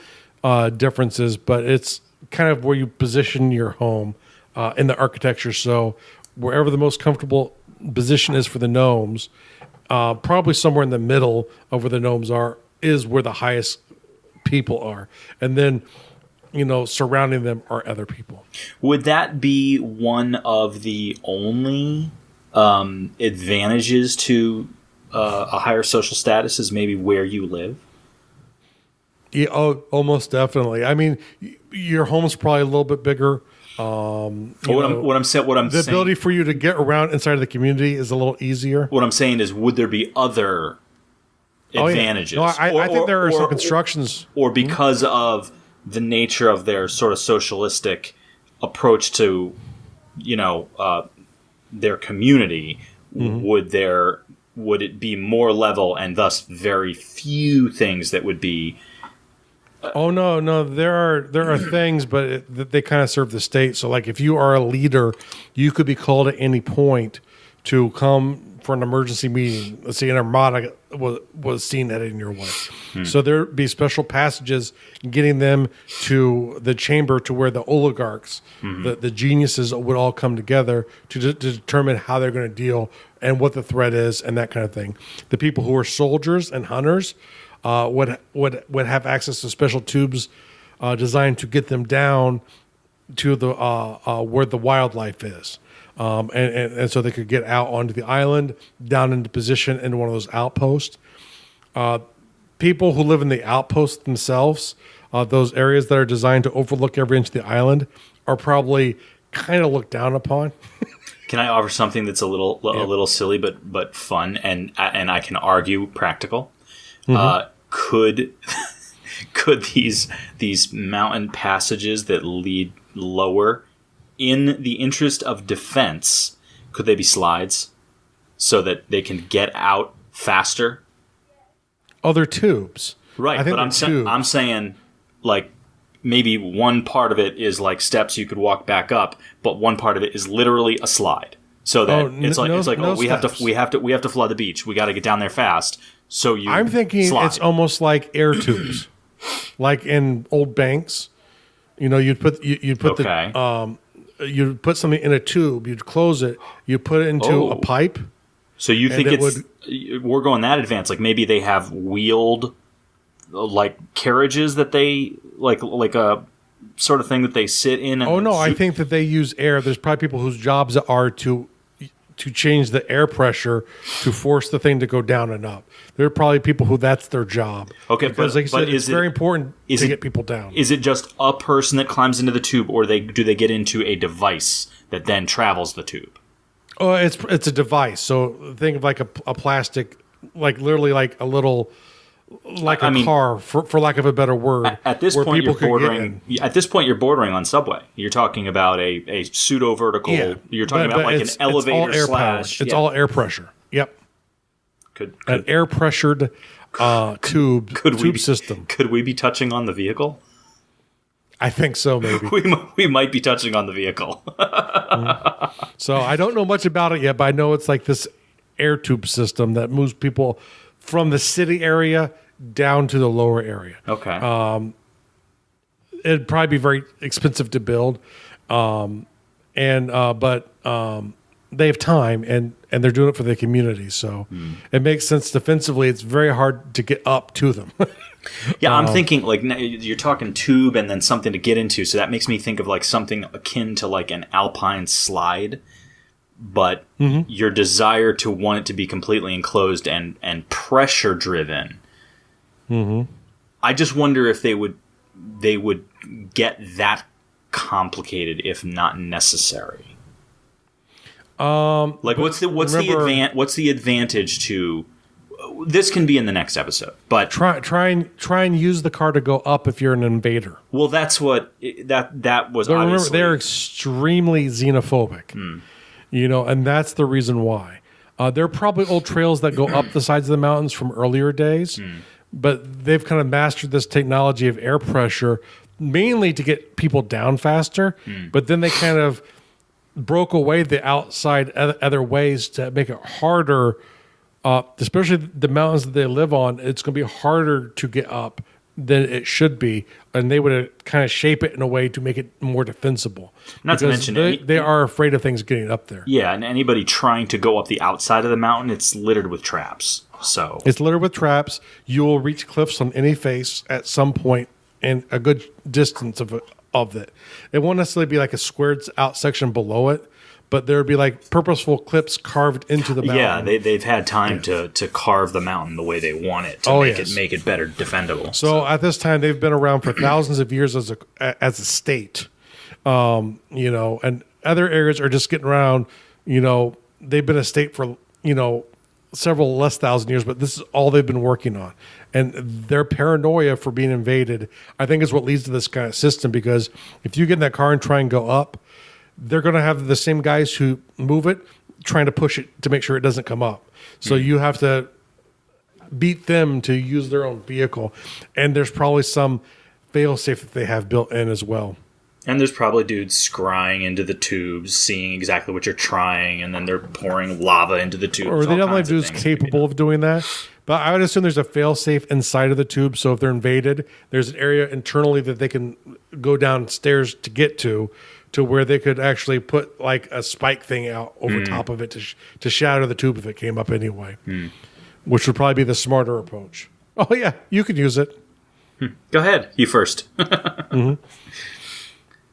differences, but it's kind of where you position your home in the architecture. So wherever the most comfortable position is for the gnomes, probably somewhere in the middle of where the gnomes is where the highest people are. And then surrounding them are other people. Would that be one of the only advantages to a higher social status, is maybe where you live? Yeah, almost definitely. I mean, your home's probably a little bit bigger. What I'm saying, the ability for you to get around inside of the community is a little easier. What I'm saying is, would there be other advantages? No, I think there are some constructions, or because of the nature of their sort of socialistic approach to, their community, would it be more level and thus very few things that would be? Oh no, there are things, but they kind of serve the state. So, like, if you are a leader, you could be called at any point to come for an emergency meeting. Let's say an armada was seen heading your way. So there'd be special passages getting them to the chamber to where the oligarchs, the geniuses would all come together to determine how they're going to deal and what the threat is and that kind of thing. The people who are soldiers and hunters would have access to special tubes designed to get them down to the where the wildlife is. And so they could get out onto the island, down into position in one of those outposts. People who live in the outposts themselves, those areas that are designed to overlook every inch of the island, are probably kind of looked down upon. Can I offer something that's a little silly but fun and I can argue practical? Could these mountain passages that lead lower, in the interest of defense, could they be slides so that they can get out faster? Oh, they're tubes. Right, but I'm saying, like, maybe one part of it is like steps you could walk back up, but one part of it is literally a slide. So that we have to flood the beach. We got to get down there fast. So I'm thinking slide. It's almost like air tubes, like in old banks. You'd put you'd put something in a tube, you'd close it, you put it into a pipe. So you think we're going that advanced? Like maybe they have wheeled, like carriages that they like a sort of thing that they sit in. And I think that they use air. There's probably people whose jobs are to change the air pressure to force the thing to go down and up. There are probably people who that's their job. Okay, because like you said, it's very important to get people down. Is it just a person that climbs into the tube, or do they get into a device that then travels the tube? Oh, it's a device. So think of like a plastic, like literally like a little, like a car, for lack of a better word. At this point, you're bordering. At this point, you're bordering on subway. You're talking about a pseudo vertical. Yeah, you're talking about like an elevator slash. It's all air pressure. Yep. An air pressured tube system. Could we be touching on the vehicle? I think so. Maybe we might be touching on the vehicle. So I don't know much about it yet, but I know it's like this air tube system that moves people from the city area down to the lower area. Okay. It'd probably be very expensive to build, but they have time and they're doing it for the community. So it makes sense defensively. It's very hard to get up to them. Yeah, I'm thinking like you're talking tube and then something to get into. So that makes me think of like something akin to like an alpine slide, but your desire to want it to be completely enclosed and pressure driven. I just wonder if they would get that complicated if not necessary. Like what's the advantage to this? Can be in the next episode, but try and use the car to go up if you're an invader. Well, that's what that was. But remember, they're extremely xenophobic, and that's the reason why. There are probably old trails that go up the sides of the mountains from earlier days, but they've kind of mastered this technology of air pressure mainly to get people down faster. But then they kind of broke away the outside other ways to make it harder, especially the mountains that they live on. It's going to be harder to get up than it should be, and they would kind of shape it in a way to make it more defensible. Not to mention they are afraid of things getting up there. Yeah, and anybody trying to go up the outside of the mountain, it's littered with traps. So it's littered with traps. You will reach cliffs on any face at some point and a good distance of it. It won't necessarily be like a squared out section below it, but there would be like purposeful clips carved into the mountain. Yeah, they've had time to carve the mountain the way they want it to make it better defendable. So at this time, they've been around for thousands of years as a state, and other areas are just getting around. They've been a state for several less thousand years, but this is all they've been working on. And their paranoia for being invaded, I think, is what leads to this kind of system, because if you get in that car and try and go up, they're going to have the same guys who move it trying to push it to make sure it doesn't come up. So you have to beat them to use their own vehicle. And there's probably some fail-safe that they have built in as well. And there's probably dudes scrying into the tubes, seeing exactly what you're trying, and then they're pouring lava into the tubes. Or they definitely have dudes capable of doing that. But I would assume there's a fail-safe inside of the tube, so if they're invaded, there's an area internally that they can go downstairs to get to where they could actually put like a spike thing out over top of it to shatter the tube if it came up anyway, which would probably be the smarter approach. Oh, yeah, you could use it. Go ahead. You first.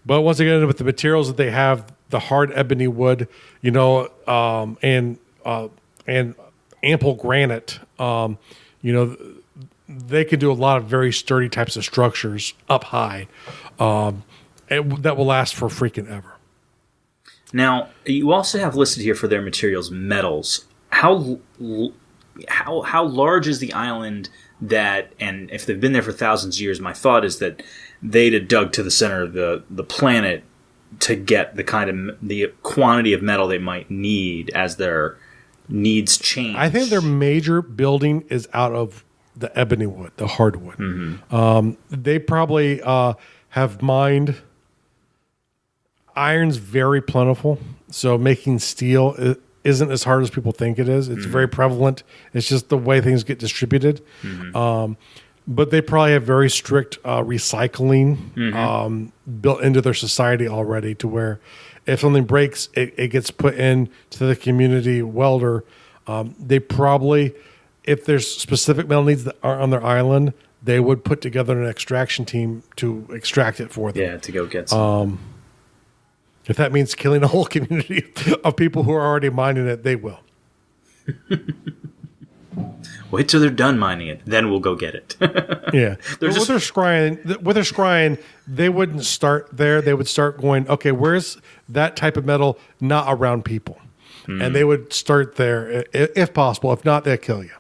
But once again, with the materials that they have, the hard ebony wood, and ample granite, they can do a lot of very sturdy types of structures up high, that will last for freaking ever. Now, you also have listed here for their materials metals. How large is the island that, and if they've been there for thousands of years, my thought is that they'd have dug to the center of the planet to get the quantity of metal they might need as their needs change. I think their major building is out of the ebony wood, the hardwood. They probably have mined. Iron's very plentiful, so making steel isn't as hard as people think it is. It's very prevalent. It's just the way things get distributed. But they probably have very strict recycling built into their society already, to where if something breaks, it gets put into the community welder. They probably, if there's specific metal needs that aren't on their island, they would put together an extraction team to extract it for them. Yeah, to go get some. If that means killing a whole community of people who are already mining it, they will. Wait till they're done mining it, then we'll go get it. Yeah. With their scrying, they wouldn't start there. They would start going, okay, where's that type of metal not around people? And they would start there if possible. If not, they'll kill you.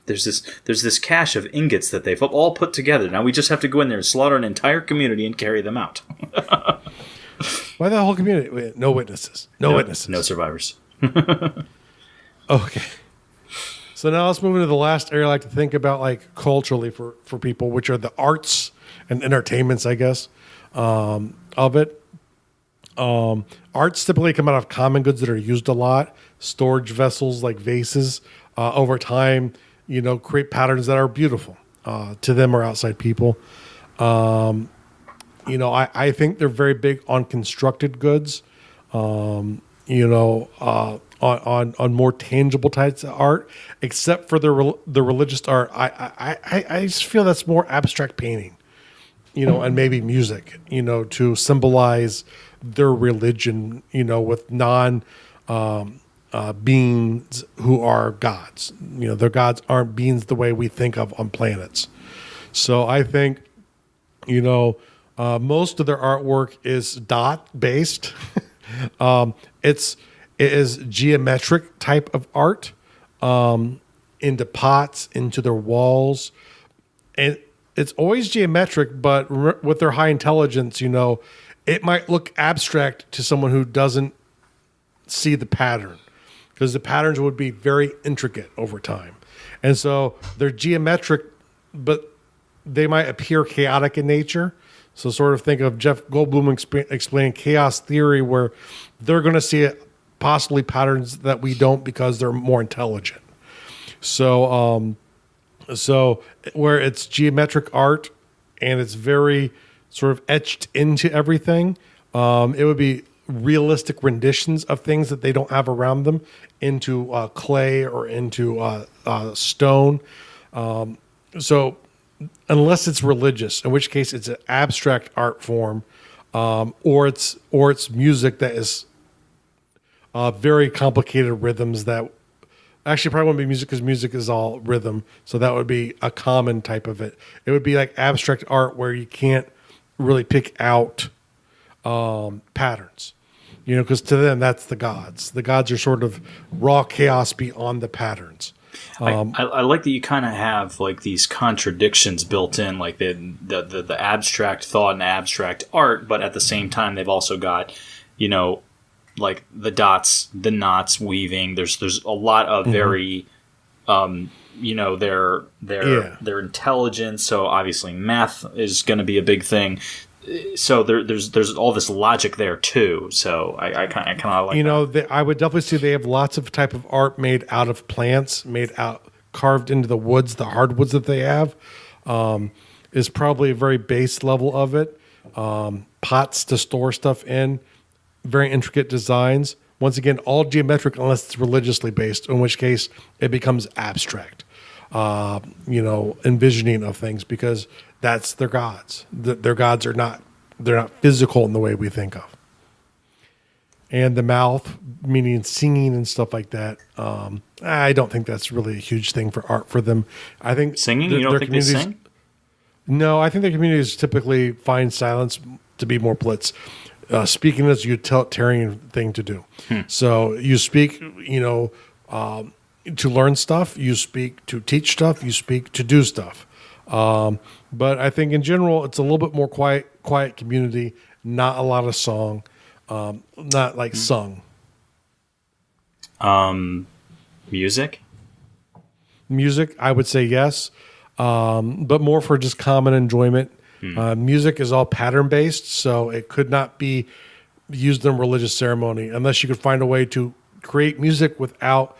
There's this cache of ingots that they've all put together. Now we just have to go in there and slaughter an entire community and carry them out. Why the whole community? No witnesses. No witnesses. No survivors. Okay. So now let's move into the last area I like to think about, like culturally for people, which are the arts and entertainments, I guess, of it. Arts typically come out of common goods that are used a lot. Storage vessels like vases over time, create patterns that are beautiful to them or outside people. I think they're very big on constructed goods, on more tangible types of art, except for the religious art. I just feel that's more abstract painting, and maybe music, to symbolize their religion, with beings who are gods. Their gods aren't beings the way we think of on planets. So I think, most of their artwork is dot based. It is geometric type of art, into pots, into their walls, and it's always geometric. But with their high intelligence, it might look abstract to someone who doesn't see the pattern, because the patterns would be very intricate over time. And so they're geometric, but they might appear chaotic in nature. So sort of think of Jeff Goldblum explaining chaos theory, where they're going to see possibly patterns that we don't because they're more intelligent. So where it's geometric art and it's very sort of etched into everything, it would be realistic renditions of things that they don't have around them into clay or into stone. So unless it's religious, in which case it's an abstract art form, or it's music that is very complicated rhythms that actually probably wouldn't be music, because music is all rhythm. So that would be a common type of it. It would be like abstract art where you can't really pick out patterns. because to them that's the gods. The gods are sort of raw chaos beyond the patterns. I like that you kind of have like these contradictions built in, like the abstract thought and abstract art, but at the same time they've also got, like the dots, the knots weaving. There's a lot of very, their intelligence. So obviously math is going to be a big thing. So there's all this logic there too. So I kind of like I would definitely say they have lots of type of art made out of plants, carved into the woods. The hardwoods that they have is probably a very base level of it. Pots to store stuff in, very intricate designs. Once again, all geometric unless it's religiously based, in which case it becomes abstract. Envisioning of things, because that's their gods. Their gods they're not physical in the way we think of. And the mouth, meaning singing and stuff like that. I don't think that's really a huge thing for art for them. I think singing. You don't think they sing? No, I think their communities typically find silence to be more blitz. Speaking is a utilitarian thing to do. So you speak, to learn stuff. You speak to teach stuff. You speak to do stuff. But I think in general, it's a little bit more quiet community. Not a lot of song. Not like sung. Music, I would say yes, but more for just common enjoyment. Music is all pattern based, so it could not be used in religious ceremony unless you could find a way to create music without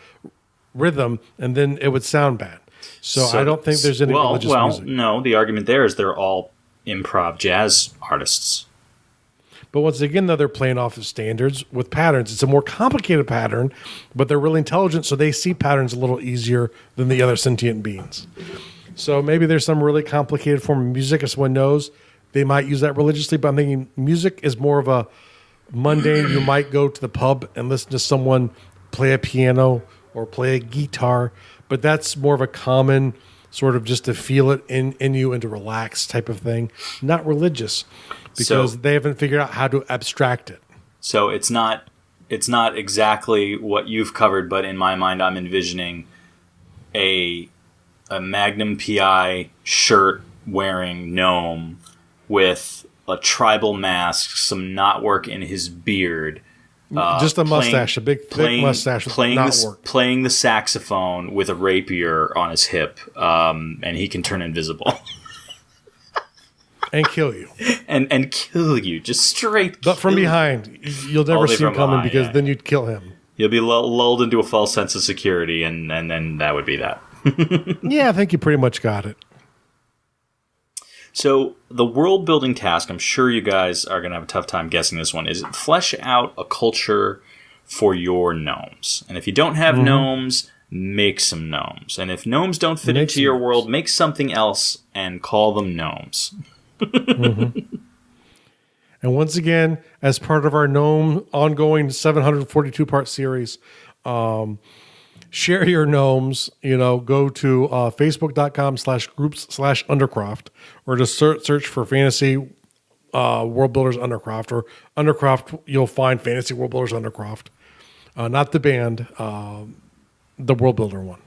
rhythm, and then it would sound bad. So I don't think there's any religious music. No, the argument there is they're all improv jazz artists. But once again, though, they're playing off of standards with patterns. It's a more complicated pattern, but they're really intelligent, so they see patterns a little easier than the other sentient beings. So maybe there's some really complicated form of music, if someone knows, they might use that religiously, but I'm thinking music is more of a mundane. You might go to the pub and listen to someone play a piano or play a guitar, but that's more of a common sort of just to feel it in you and to relax type of thing, not religious. Because they haven't figured out how to abstract it. So it's not exactly what you've covered, but in my mind, I'm envisioning a Magnum PI shirt wearing gnome with a tribal mask, some knotwork in his beard, just a mustache, a big thick mustache, playing the saxophone with a rapier on his hip, and he can turn invisible. And kill you. And kill you. Just straight But from behind. You'll never see him coming because then you'd kill him. You'll be lulled into a false sense of security, and then that would be that. Yeah, I think you pretty much got it. So the world building task, I'm sure you guys are going to have a tough time guessing this one, is flesh out a culture for your gnomes. And if you don't have gnomes, make some gnomes. And if gnomes don't fit into your world, make something else and call them gnomes. And once again, as part of our GNOME ongoing 742-part series, share your gnomes. Go to facebook.com/groups/Undercroft, or just search for Fantasy World Builders Undercroft, or Undercroft. You'll find Fantasy World Builders Undercroft, not the band, the World Builder one.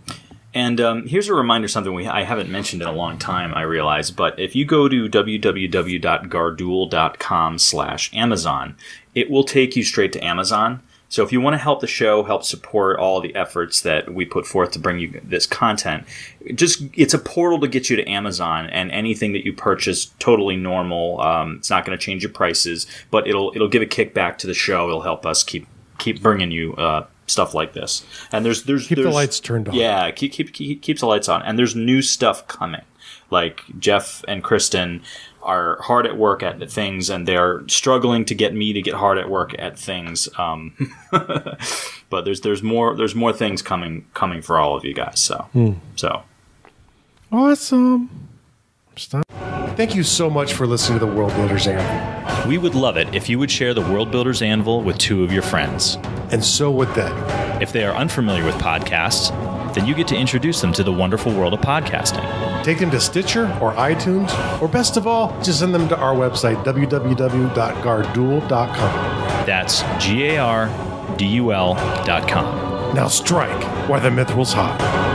And here's a reminder, something I haven't mentioned in a long time, I realize, but if you go to www.gardul.com/Amazon, it will take you straight to Amazon. So if you want to help the show, help support all the efforts that we put forth to bring you this content, it's a portal to get you to Amazon, and anything that you purchase, totally normal. It's not going to change your prices, but it'll give a kickback to the show. It'll help us keep bringing you stuff like this. And there's keep the lights turned on. Yeah, keeps the lights on. And there's new stuff coming. Like Jeff and Kristen are hard at work at things, and they're struggling to get me to get hard at work at things. But there's more things coming for all of you guys. So awesome. Stop. Thank you so much for listening to the World Builders Anvil. We would love it if you would share the World Builders Anvil with 2 of your friends. And so would they. If they are unfamiliar with podcasts, then you get to introduce them to the wonderful world of podcasting. Take them to Stitcher or iTunes, or best of all, just send them to our website, www.gardul.com. That's GARDUL.com. Now strike while the mithrils hot.